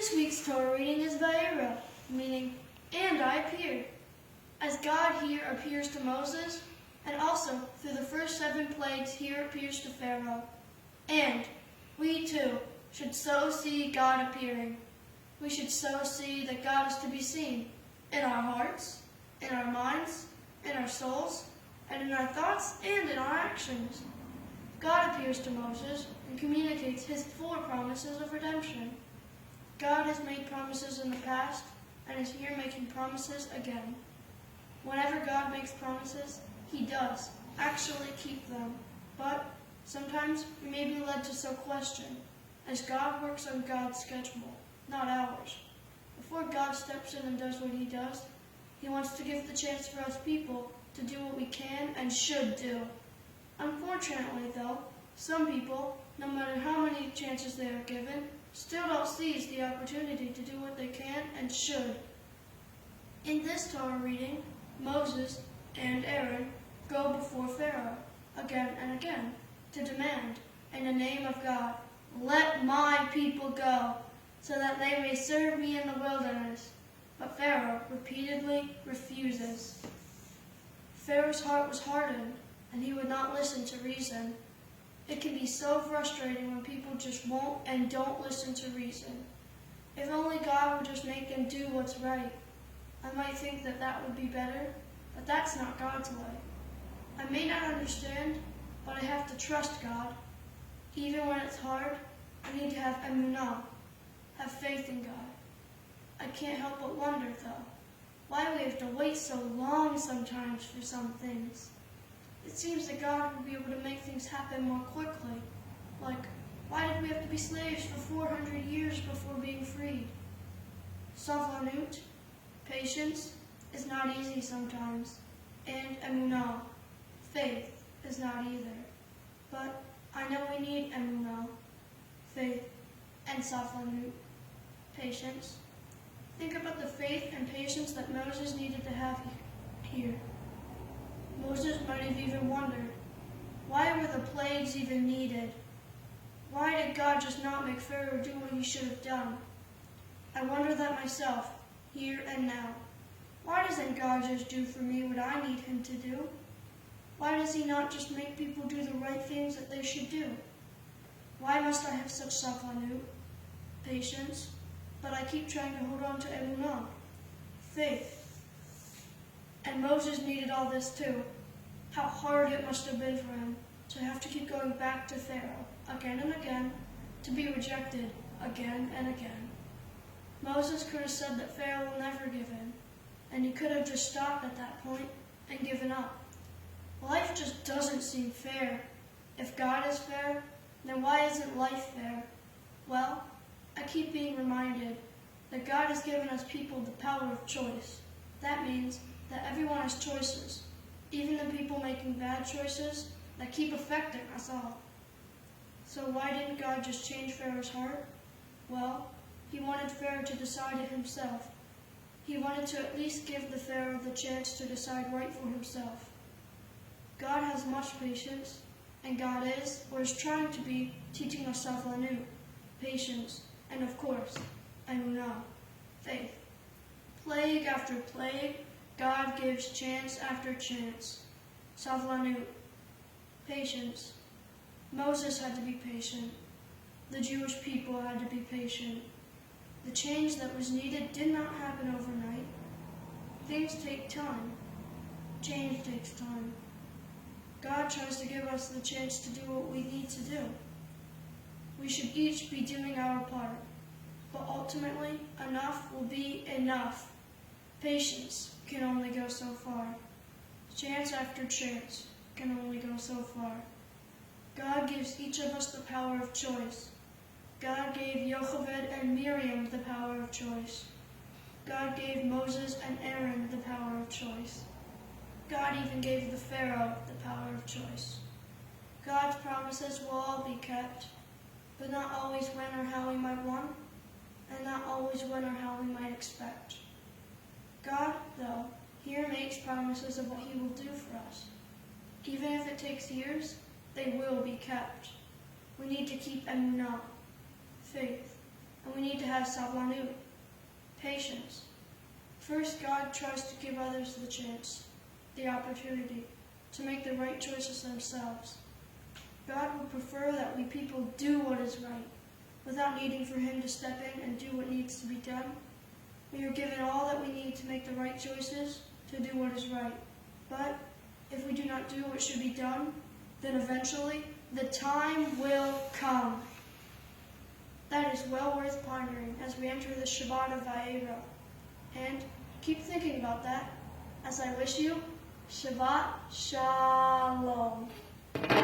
This week's Torah reading is VaEra, meaning, and I appeared. As God here appears to Moses, and also through the first 7 plagues here appears to Pharaoh. And we too should so see God appearing. We should so see that God is to be seen in our hearts, in our minds, in our souls, and in our thoughts and in our actions. God appears to Moses and communicates his 4 promises of redemption. God has made promises in the past and is here making promises again. Whenever God makes promises, he does actually keep them. But sometimes we may be led to so question, as God works on God's schedule, not ours. Before God steps in and does what he does, he wants to give the chance for us people to do what we can and should do. Unfortunately, though, some people, no matter how many chances they are given, still don't seize the opportunity to do what they can and should. In this Torah reading, Moses and Aaron go before Pharaoh again and again to demand, in the name of God, "Let my people go, so that they may serve me in the wilderness." But Pharaoh repeatedly refuses. Pharaoh's heart was hardened, and he would not listen to reason. It can be so frustrating when people just won't and don't listen to reason. If only God would just make them do what's right. I might think that that would be better, but that's not God's way. I may not understand, but I have to trust God. Even when it's hard, I need to have emunah, have faith in God. I can't help but wonder, though, why we have to wait so long sometimes for some things. It seems that God would be able to make things happen more quickly. Like, why did we have to be slaves for 400 years before being freed? Savlanut, patience, is not easy sometimes. And emunah, faith, is not either. But I know we need emunah, faith, and savlanut, patience. Think about the faith and patience that Moses needed to have here. Moses might have even wondered, why were the plagues even needed? Why did God just not make Pharaoh do what he should have done? I wonder that myself, here and now. Why doesn't God just do for me what I need him to do? Why does he not just make people do the right things that they should do? Why must I have such savlanut, patience, but I keep trying to hold on to emunah, faith? And Moses needed all this too. How hard it must have been for him to have to keep going back to Pharaoh again and again, to be rejected again and again. Moses could have said that Pharaoh will never give in, and he could have just stopped at that point and given up. Life just doesn't seem fair. If God is fair, then why isn't life fair? Well, I keep being reminded that God has given us people the power of choice. That means that everyone has choices, even the people making bad choices that keep affecting us all. So why didn't God just change Pharaoh's heart? Well, he wanted Pharaoh to decide it himself. He wanted to at least give the Pharaoh the chance to decide right for himself. God has much patience, and God is, or is trying to be, teaching us savlanut, patience, and of course, emunah, faith. Plague after plague, God gives chance after chance. Savlanut, patience. Moses had to be patient. The Jewish people had to be patient. The change that was needed did not happen overnight. Things take time. Change takes time. God tries to give us the chance to do what we need to do. We should each be doing our part, but ultimately, enough will be enough. Patience can only go so far. Chance after chance can only go so far. God gives each of us the power of choice. God gave Yocheved and Miriam the power of choice. God gave Moses and Aaron the power of choice. God even gave the Pharaoh the power of choice. God's promises will all be kept, but not always when or how we might want, and not always when or how we might expect. God, though, here makes promises of what he will do for us. Even if it takes years, they will be kept. We need to keep emunah, faith, and we need to have sablanut, patience. First, God tries to give others the chance, the opportunity, to make the right choices themselves. God would prefer that we people do what is right, without needing for Him to step in and do what needs to be done. We are given all that we need to make the right choices, to do what is right. But if we do not do what should be done, then eventually the time will come. That is well worth pondering as we enter the Shabbat of VaEra. And keep thinking about that as I wish you Shabbat Shalom.